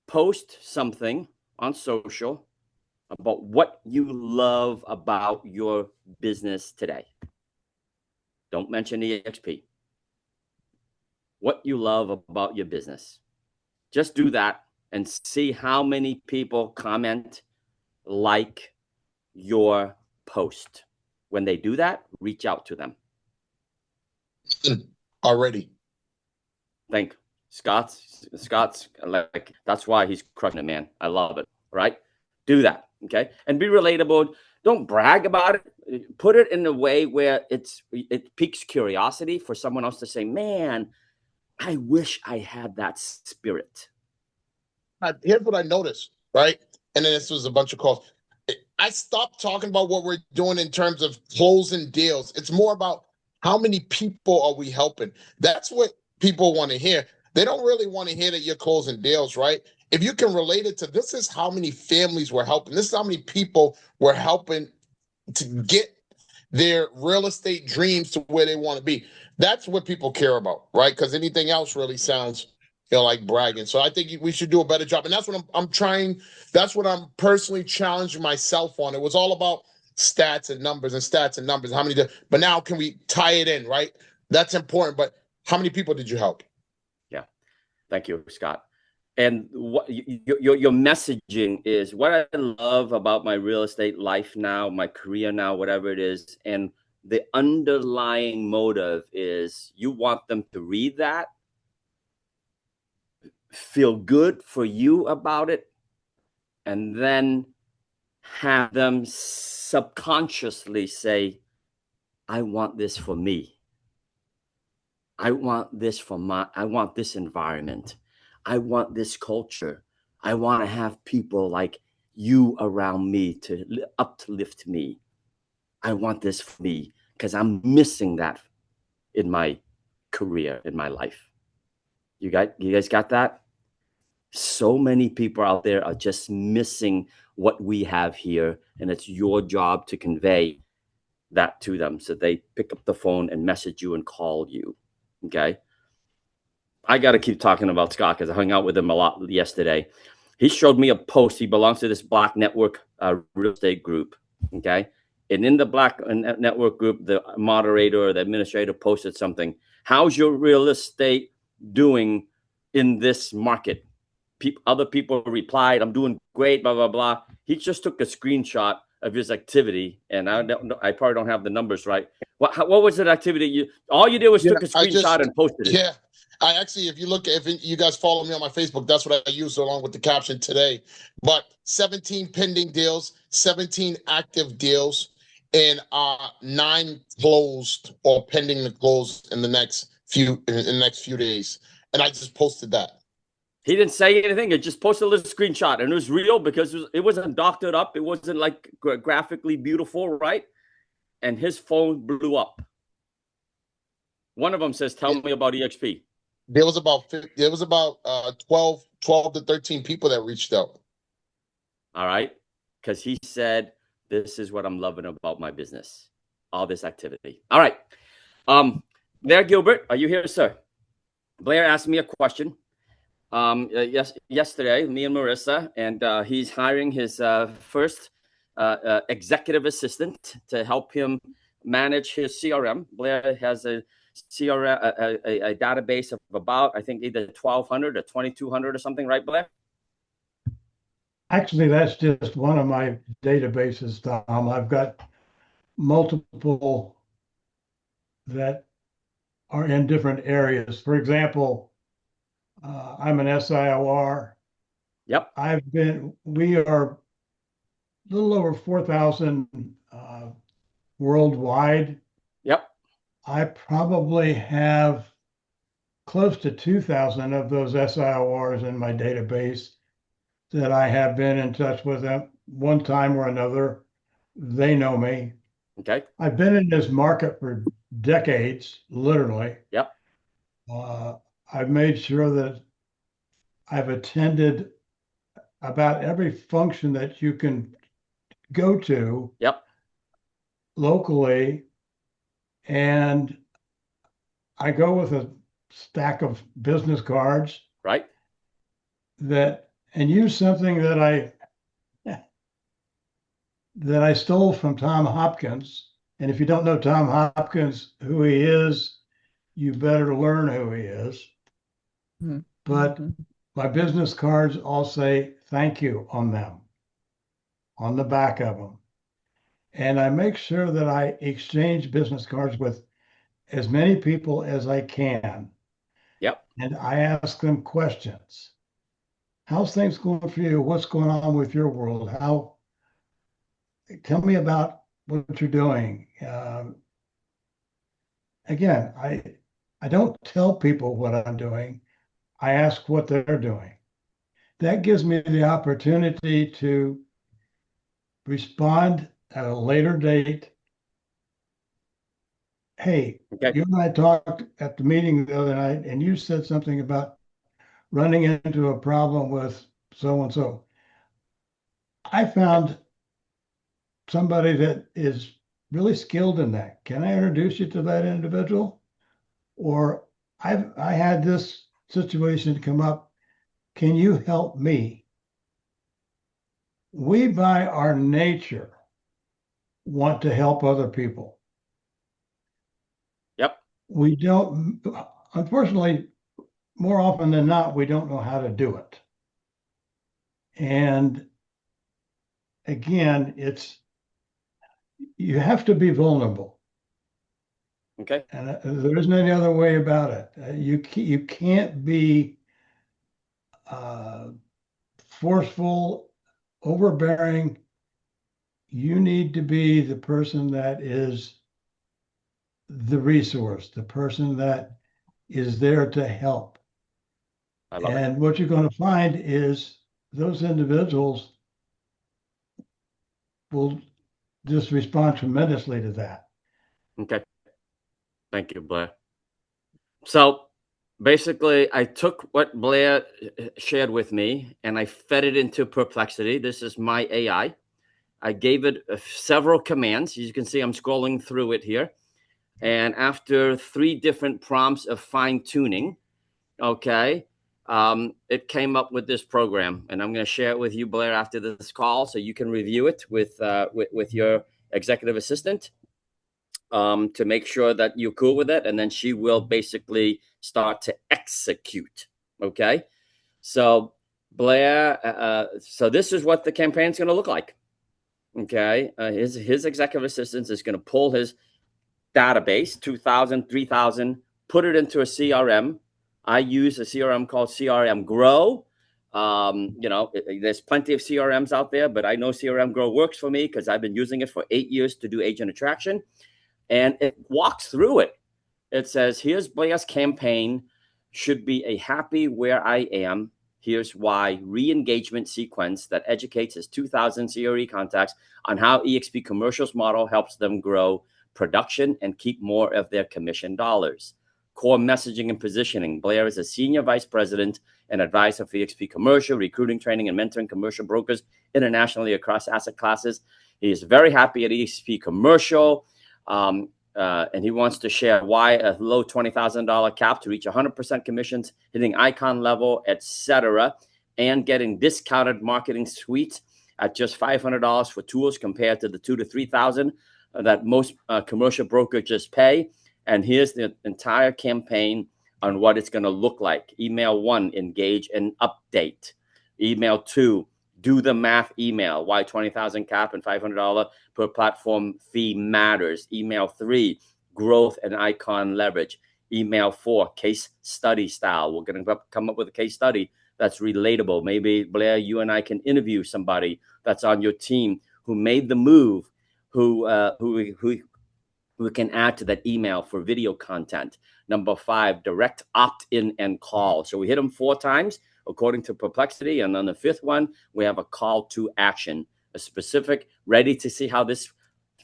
Post something on social about what you love about your business today. Don't mention EXP. What you love about your business. Just do that and see how many people comment, like your post. When they do that, reach out to them. Already. Thank Scott's like, that's why he's crushing it, man. I love it. Right? Do that. Okay. And be relatable. Don't brag about it. Put it in a way where it piques curiosity for someone else to say, man, I wish I had that spirit. Here's what I noticed, right? And then this was a bunch of calls. I stopped talking about what we're doing in terms of closing deals. It's more about how many people are we helping? That's what people want to hear. They don't really want to hear that you're closing deals, right? If you can relate it to this is how many families we're helping. This is how many people we're helping to get their real estate dreams to where they want to be. That's what people care about, right? Because anything else really sounds, like bragging. So I think we should do a better job, and that's what I'm trying. That's what I'm personally challenging myself on. It was all about stats and numbers and stats and numbers. How many? But now can we tie it in, right? That's important. But how many people did you help? Yeah, thank you, Scott. And what your messaging is what I love about my real estate life now, my career now, whatever it is. And the underlying motive is you want them to read that, feel good for you about it, and then have them subconsciously say, I want this for me. I want this I want this environment. I want this culture. I want to have people like you around me to uplift me. I want this for me because I'm missing that in my career, in my life. You guys got that? So many people out there are just missing what we have here, and it's your job to convey that to them so they pick up the phone and message you and call you. Okay. I got to keep talking about Scott because I hung out with him a lot yesterday. He showed me a post. He belongs to this Black Network real estate group. Okay. And in the Black Network group, the moderator or the administrator posted something. How's your real estate doing in this market? Other people replied, I'm doing great, blah, blah, blah. He just took a screenshot of his activity. And I probably don't have the numbers right. What was that activity? All you did was took a screenshot and posted it. Yeah. I actually, if you guys follow me on my Facebook, that's what I use along with the caption today. But 17 pending deals, 17 active deals, and 9 closed or pending to close in the next few days. And I just posted that. He didn't say anything. It just posted a little screenshot, and it was real because it wasn't doctored up. It wasn't like graphically beautiful, right? And his phone blew up. One of them says, "Tell me about EXP." There was about 12 to 13 people that reached out. All right, because he said, "This is what I'm loving about my business, all this activity." All right, Blair Gilbert, are you here, sir? Blair asked me a question. Yesterday, me and Marissa, and he's hiring his first executive assistant to help him manage his CRM. Blair has a CRM, a database of about, I think, either 1,200 or 2,200 or something, right, Blair? Actually, that's just one of my databases, Tom. I've got multiple that are in different areas. For example, I'm an SIOR. Yep. We are a little over 4,000 worldwide. Yep. I probably have close to 2,000 of those SIORs in my database that I have been in touch with them one time or another. They know me. Okay. I've been in this market for decades, literally. Yep. I've made sure that I've attended about every function that you can go to. Yep. Locally, and I go with a stack of business cards. Right. And use something that I stole from Tom Hopkins. And if you don't know Tom Hopkins, who he is, you better learn who he is. Mm-hmm. But my business cards all say thank you on them, on the back of them. And I make sure that I exchange business cards with as many people as I can. Yep. And I ask them questions. How's things going for you? What's going on with your world? Tell me about what you're doing. Again, I don't tell people what I'm doing. I ask what they're doing. That gives me the opportunity to respond at a later date. Hey, okay. You and I talked at the meeting the other night, and you said something about running into a problem with so-and-so. I found somebody that is really skilled in that. Can I introduce you to that individual? Or I had this situation come up. Can you help me? We, by our nature, want to help other people. Yep. We don't, unfortunately, more often than not, we don't know how to do it. And again, you have to be vulnerable. Okay. And there isn't any other way about it. You can't be forceful, overbearing. You need to be the person that is the resource, the person that is there to help. And what you're going to find is those individuals will just respond tremendously to that. Okay. Thank you, Blair. So basically, I took what Blair shared with me and I fed it into Perplexity. This is my AI. I gave it several commands. As you can see, I'm scrolling through it here. And after 3 different prompts of fine tuning, okay, it came up with this program. And I'm going to share it with you, Blair, after this call so you can review it with your executive assistant. To make sure that you're cool with it. And then she will basically start to execute. Okay. So Blair, so this is what the campaign's going to look like. Okay. His executive assistant is going to pull his database, 2,000, 3,000, put it into a CRM. I use a CRM called CRM Grow. There's plenty of CRMs out there, but I know CRM Grow works for me because I've been using it for 8 years to do agent attraction. And it walks through it. It says, here's Blair's campaign. Should be a happy where I am. Here's why. Re-engagement sequence that educates his 2,000 CRE contacts on how eXp Commercials model helps them grow production and keep more of their commission dollars. Core messaging and positioning. Blair is a senior vice president and advisor for eXp Commercial, recruiting, training, and mentoring commercial brokers internationally across asset classes. He is very happy at eXp Commercial. And he wants to share why a low $20,000 cap to reach 100% commissions, hitting icon level, etc., and getting discounted marketing suites at just $500 for tools compared to the $2,000 to $3,000 that most commercial brokerages pay. And here's the entire campaign on what it's going to look like. Email 1, engage and update. Email 2, do the math email, why 20,000 cap and $500 per platform fee matters. Email 3, growth and icon leverage. Email 4, case study style. We're going to come up with a case study that's relatable. Maybe, Blair, you and I can interview somebody that's on your team who made the move, who can add to that email for video content. Number 5, direct opt-in and call. So we hit them 4 times according to Perplexity. And on the 5th one, we have a call to action, a specific, ready to see how this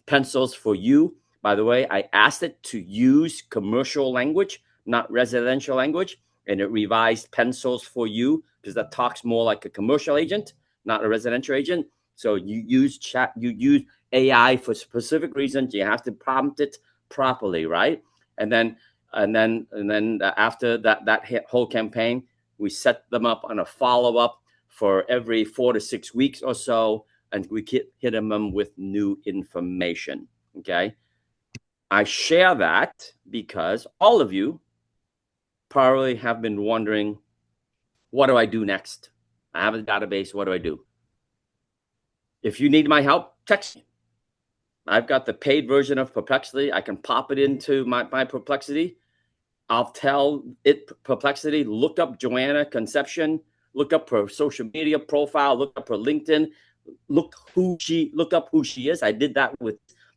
pencils for you. By the way, I asked it to use commercial language, not residential language, and it revised pencils for you because that talks more like a commercial agent, not a residential agent. So you use AI for specific reasons. You have to prompt it properly, right? And then after that whole campaign, we set them up on a follow-up for every 4 to 6 weeks or so, and we hit them with new information. Okay. I share that because all of you probably have been wondering, what do I do next? I have a database. What do I do? If you need my help, text me. I've got the paid version of Perplexity. I can pop it into my Perplexity. I'll tell it, Perplexity, look up Joanna Concepcion, look up her social media profile, look up her LinkedIn, look up who she is. I did that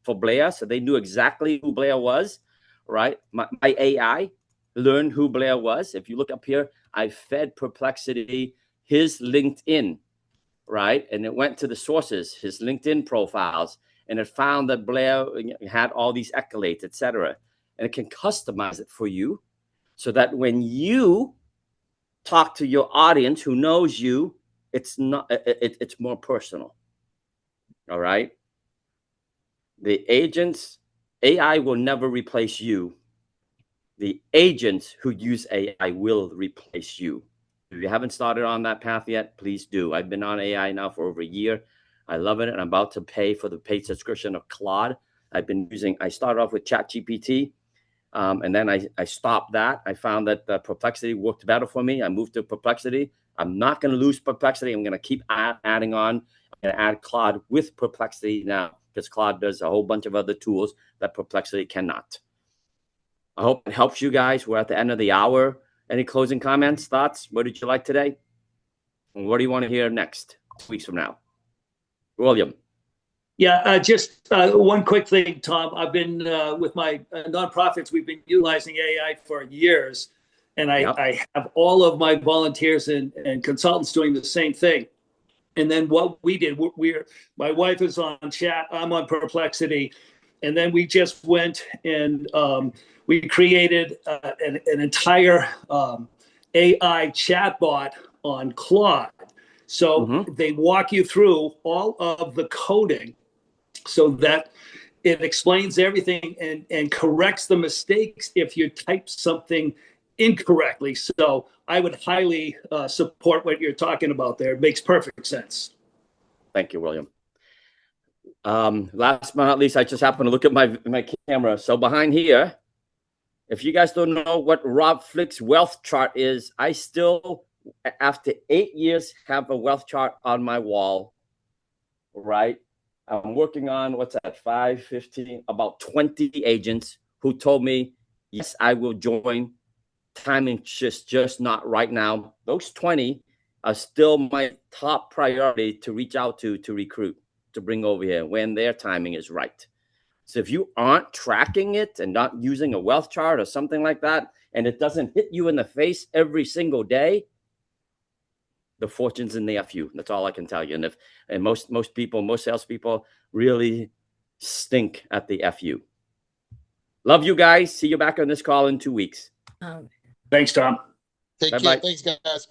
for Blair, so they knew exactly who Blair was, right? My AI learned who Blair was. If you look up here, I fed Perplexity his LinkedIn, right? And it went to the sources, his LinkedIn profiles, and it found that Blair had all these accolades, etc. And it can customize it for you so that when you talk to your audience who knows you, it's more personal. All right. The agents, AI will never replace you. The agents who use AI will replace you. If you haven't started on that path yet, please do. I've been on AI now for over a year. I love it, and I'm about to pay for the paid subscription of Claude. I started off with ChatGPT, and then I stopped that. I found that Perplexity worked better for me. I moved to Perplexity. I'm not going to lose Perplexity. I'm going to keep adding on. I'm going to add Claude with Perplexity now, because Claude does a whole bunch of other tools that Perplexity cannot. I hope it helps you guys. We're at the end of the hour. Any closing comments, thoughts? What did you like today? And what do you want to hear next, 2 weeks from now? William. Yeah, just one quick thing, Tom. I've been with my nonprofits, we've been utilizing AI for years. And I have all of my volunteers and consultants doing the same thing. And then what we did, my wife is on Chat, I'm on Perplexity. And then we just went and we created an entire AI chatbot on Claude. So they walk you through all of the coding so that it explains everything and corrects the mistakes if you type something incorrectly. So I would highly support what you're talking about there. It makes perfect sense. Thank you, William. Last but not least, I just happened to look at my camera. So behind here, if you guys don't know what Rob Flick's wealth chart is, I still, after 8 years, have a wealth chart on my wall, right? I'm working on, what's that, 5, 15, about 20 agents who told me, yes, I will join. Timing just not right now. Those 20 are still my top priority to reach out to recruit, to bring over here when their timing is right. So if you aren't tracking it and not using a wealth chart or something like that, and it doesn't hit you in the face every single day, the fortune's in the FU. That's all I can tell you. And most salespeople really stink at the FU. Love you guys. See you back on this call in 2 weeks. Thanks, Tom. Take care. Thanks, guys.